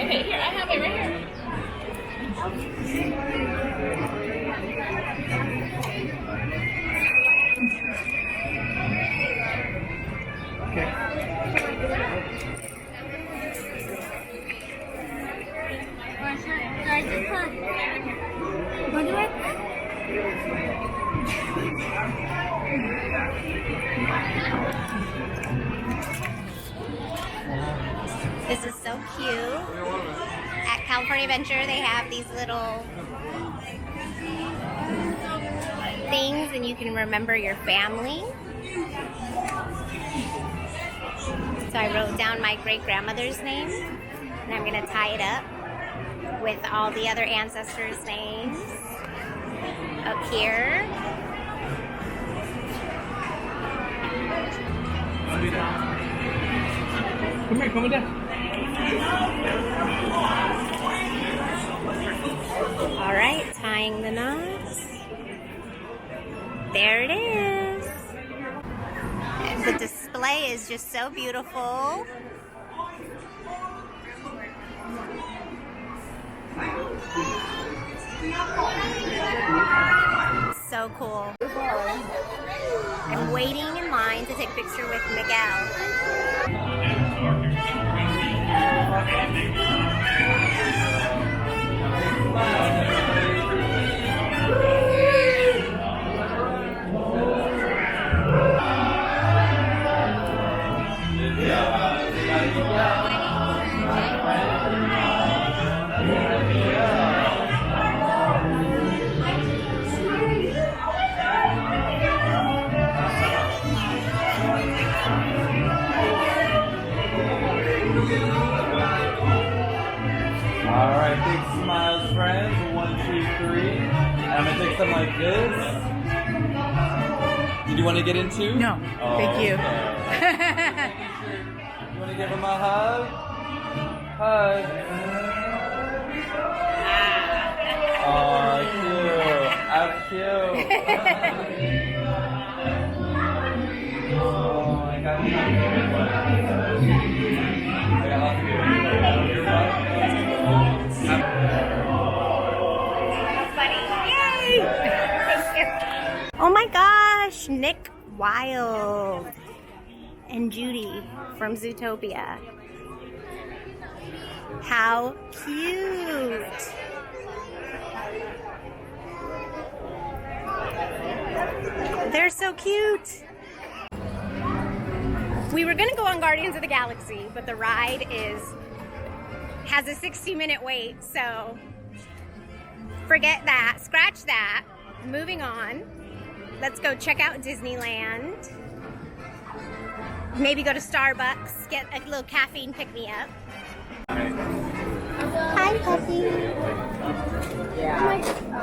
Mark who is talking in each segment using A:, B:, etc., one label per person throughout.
A: Okay, here, I have it right here.
B: This is so cute. At California Adventure, they have these little things and you can remember your family. So I wrote down my great-grandmother's name and I'm going to tie it up with all the other ancestors' names up here.
C: Come here, come down.
B: All right, tying the knots. There it is. And the display is just so beautiful. So cool. I'm waiting in line to take a picture with Miguel.
C: Alright, big smiles, friends. 1, 2, 3. I'm gonna take some like this. Did you want to get in too?
A: No, thank you.
C: Okay. You want to give him a hug? Hug. Oh, cute. How cute. Oh, I got you. I got lots of you.
B: Oh my gosh, Nick Wilde and Judy from Zootopia. How cute. They're so cute. We were gonna go on Guardians of the Galaxy, but the ride has a 60-minute wait, so forget that, scratch that. Moving on. Let's go check out Disneyland. Maybe go to Starbucks, get a little caffeine pick-me-up. Hi, puppy.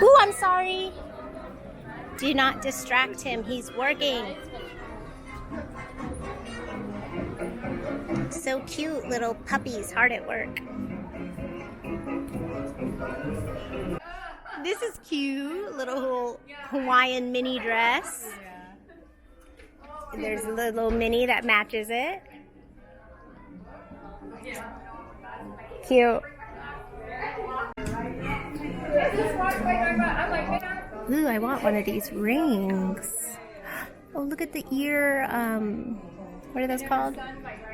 B: Ooh, I'm sorry. Do not distract him. He's working. So cute, little puppies, hard at work. This is cute, little Hawaiian mini dress. There's a little mini that matches it. Cute. Ooh, I want one of these rings. Oh, look at the ear, what are those called?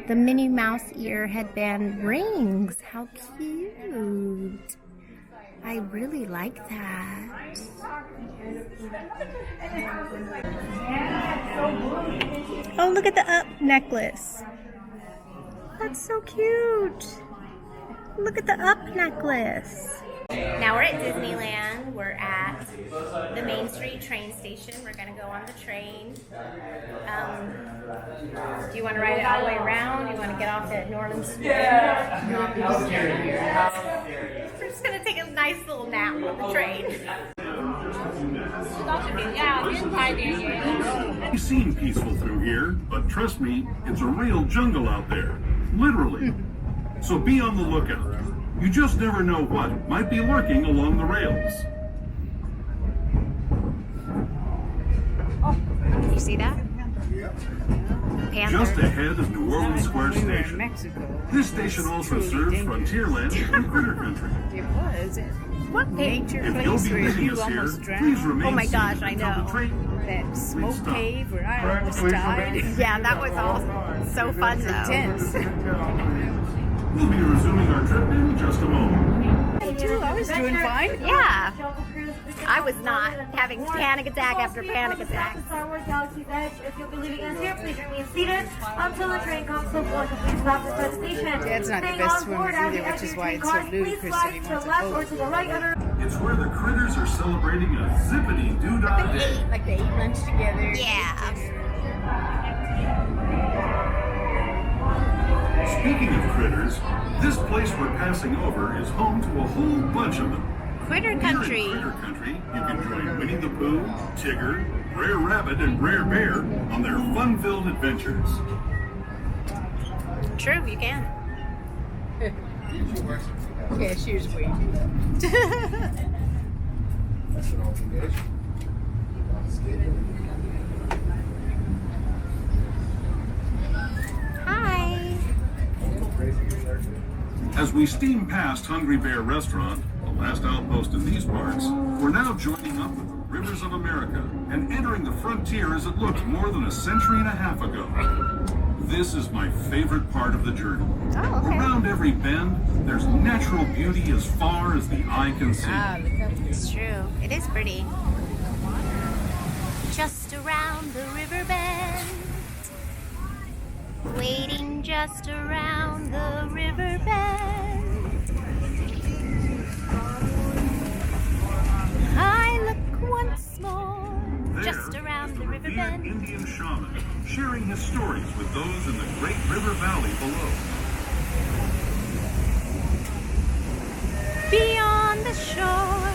B: The Minnie Mouse ear headband rings. How cute. I really like that. Oh, look at the up necklace. That's so cute. Look at the up necklace. Now we're at Disneyland. We're at the Main Street train station. We're gonna go on the train. Do you want to ride it all the way around? Do you want to get off at Norman Square? We're just gonna take a nice little nap on the train.
D: It seems peaceful through here, but trust me, it's a real jungle out there. Literally. So be on the lookout. You just never know what might be lurking along the rails.
B: You see that? panther.
D: just ahead of New Orleans Square
A: We were in
D: Station.
A: Mexico.
D: This station also serves Frontierland and Critter Country.
A: It was.
B: What
A: Nature
D: If you'll
A: place
D: be
A: where
D: leaving
A: you
D: us here,
A: almost
D: please
A: drowned.
D: remain
B: Oh my gosh,
D: seated
B: I
D: until
B: know.
D: the train.
A: That smoke
D: stop.
A: cave where I almost died.
B: Yeah, that was all so fun though.
A: Intense.
D: We'll be resuming our trip in just a moment.
A: Me too. I was doing fine.
B: Yeah. I was not having panic attack after panic attack.
E: Star Wars Galaxy's Edge. If you'll be leaving us here, please remain seated until the train comes to a point. Please stop at the station.
A: Dad's not the
E: Staying
A: best
E: on
A: swimmer
E: board
A: either,
E: as
A: which is
E: every
A: why
E: train
A: it's so
E: cars, please
A: ludicrous that
E: slide
A: he
E: to
A: wants
E: the
A: a
E: left
A: boat.
E: or to the right under.
D: It's where the critters are celebrating a zippity-doo-dah day.
A: Like they ate lunch together.
B: Yeah.
D: Speaking of critters, this place we're passing over is home to a whole bunch of them.
B: Critter
D: Here in
B: Country.
D: Critter Country, you can join Winnie the Pooh, Tigger, Brer Rabbit, and Brer Bear on their fun-filled adventures.
B: True, you can.
A: Cashier's waiting.
B: Hi.
D: As we steam past Hungry Bear Restaurant, the last outpost in these parts, we're now joining up with the rivers of America and entering the frontier as it looked more than a century and a half ago. This is my favorite part of the journey.
B: Oh, okay.
D: Around every bend, there's natural beauty as far as the eye can see.
A: Ah, look up.
B: It's true. It is pretty. Just around the river bend. Waiting just around the river bend. I look once more. Just
D: There
B: around
D: is
B: the river
D: revered
B: bend.
D: Indian shaman sharing his stories with those in the great river valley below.
B: Beyond the shore.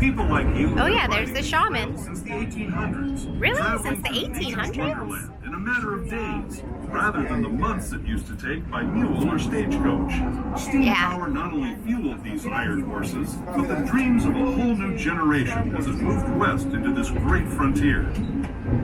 D: People like you.
B: Oh, yeah,
D: have
B: there's the shaman.
D: Since the 1800s.
B: Really?
D: Traveling
B: Since the
D: through nature's
B: 1800s?
D: wonderland in a matter of days, rather than the months it used to take by mule or stagecoach. Steam
B: Yeah.
D: power not only fueled these iron horses, but the dreams of a whole new generation as it moved west into this great frontier.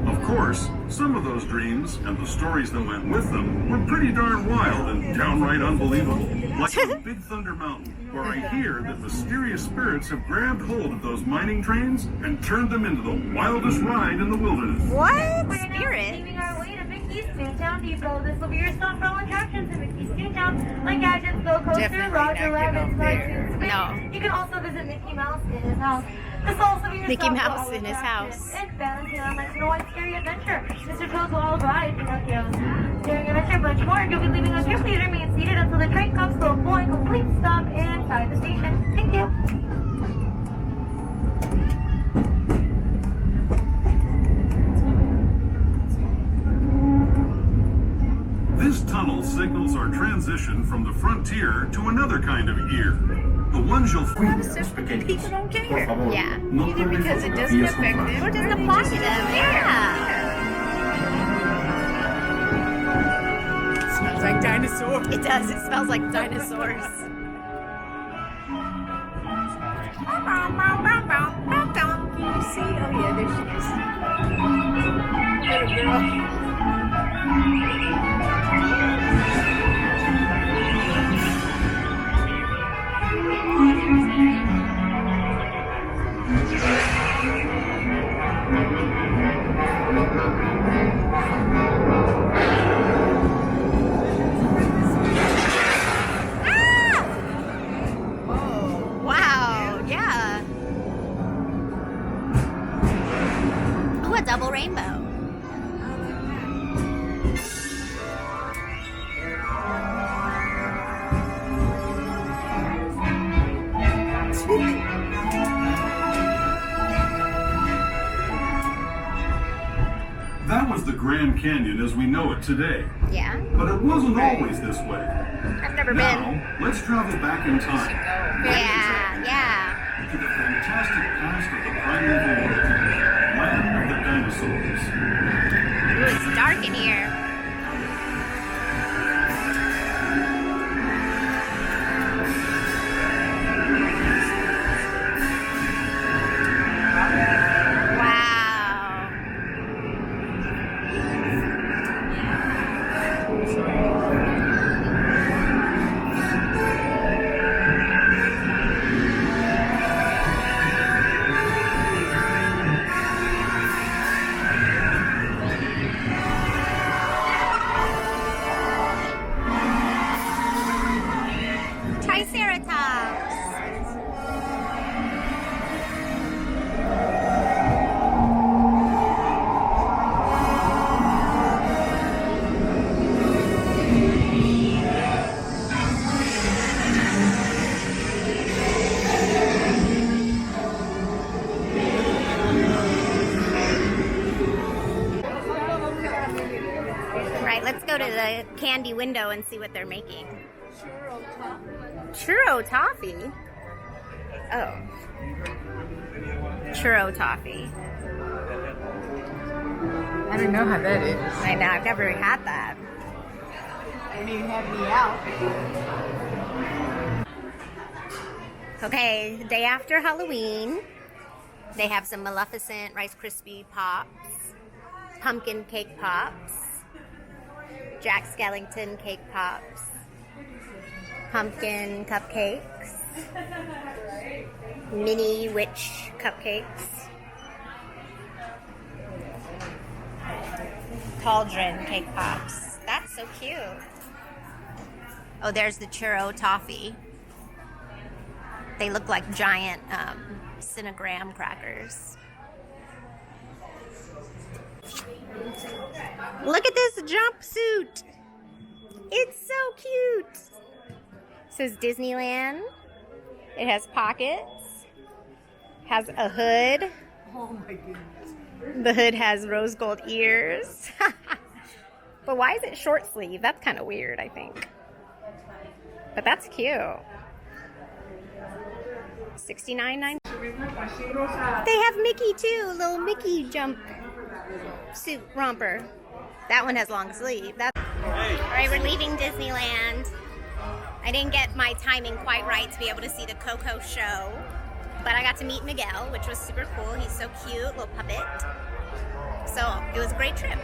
D: Of course, some of those dreams and the stories that went with them were pretty darn wild and downright unbelievable. Like on Big Thunder Mountain, where I hear that mysterious spirits have grabbed hold of those mining trains and turned them into the wildest ride in the wilderness.
B: What?
E: We're now
B: Spirit?
E: steaming our way to Mickey's Toontown Depot. This will be your stop for all attractions in Mickey's Toontown, like Gadgets, Go Coaster,
A: Definitely
E: Roger
A: not
E: Rabbit,
A: getting
E: Slides,
A: up there.
E: and Spin.
B: No.
E: You can also visit Mickey Mouse in his house. This will also be your
B: Mickey
E: stop for
B: Mouse
E: all
B: in his
E: attractions.
B: house.
E: And Valentine like Snow White's Scary Adventure. Mr. Toad's Wild Ride, Pinocchio's Daring Adventure, much more. If you'll be leaving us here, please remain seated until the train comes to a full and complete stop inside the station. Thank you.
D: This tunnel signals our transition from the frontier to another kind of ear. The ones you'll
A: People don't care.
B: Yeah.
A: Either because it doesn't affect them.
B: Or doesn't apply to them. Yeah.
A: Smells like dinosaurs.
B: It does. It smells like dinosaurs.
A: Can you see? Oh yeah, there she is. Little girl.
B: Wow. Yeah. Ooh, a double rainbow.
D: That was the Grand Canyon as we know it today.
B: Yeah.
D: But it wasn't always this way.
B: I've never been.
D: Now, let's travel back in time
B: Yeah. Yeah.
D: to the fantastic past of the primeval world, land of the dinosaurs.
B: Ooh, it's dark in here. go to the candy window and see what they're making.
A: Churro toffee.
B: Churro toffee? Oh. Churro toffee.
A: I don't know how that is.
B: I know, I've never had that.
A: And you have me out.
B: Okay, the day after Halloween, they have some Maleficent Rice Krispie Pops, pumpkin cake pops, Jack Skellington cake pops, pumpkin cupcakes, mini witch cupcakes, cauldron cake pops. That's so cute. Oh, there's the churro toffee. They look like giant cinnamon crackers. Look at this jumpsuit. It's so cute. It says Disneyland. It has pockets. Has a hood.
A: Oh my goodness.
B: The hood has rose gold ears. But why is it short sleeve? That's kind of weird, I think. But that's cute. $69.90. They have Mickey too, little Mickey jump suit romper. That one has long sleeve. All right, we're leaving Disneyland. I didn't get my timing quite right to be able to see the COCO show, but I got to meet Miguel, which was super cool. He's so cute, little puppet. So it was a great trip.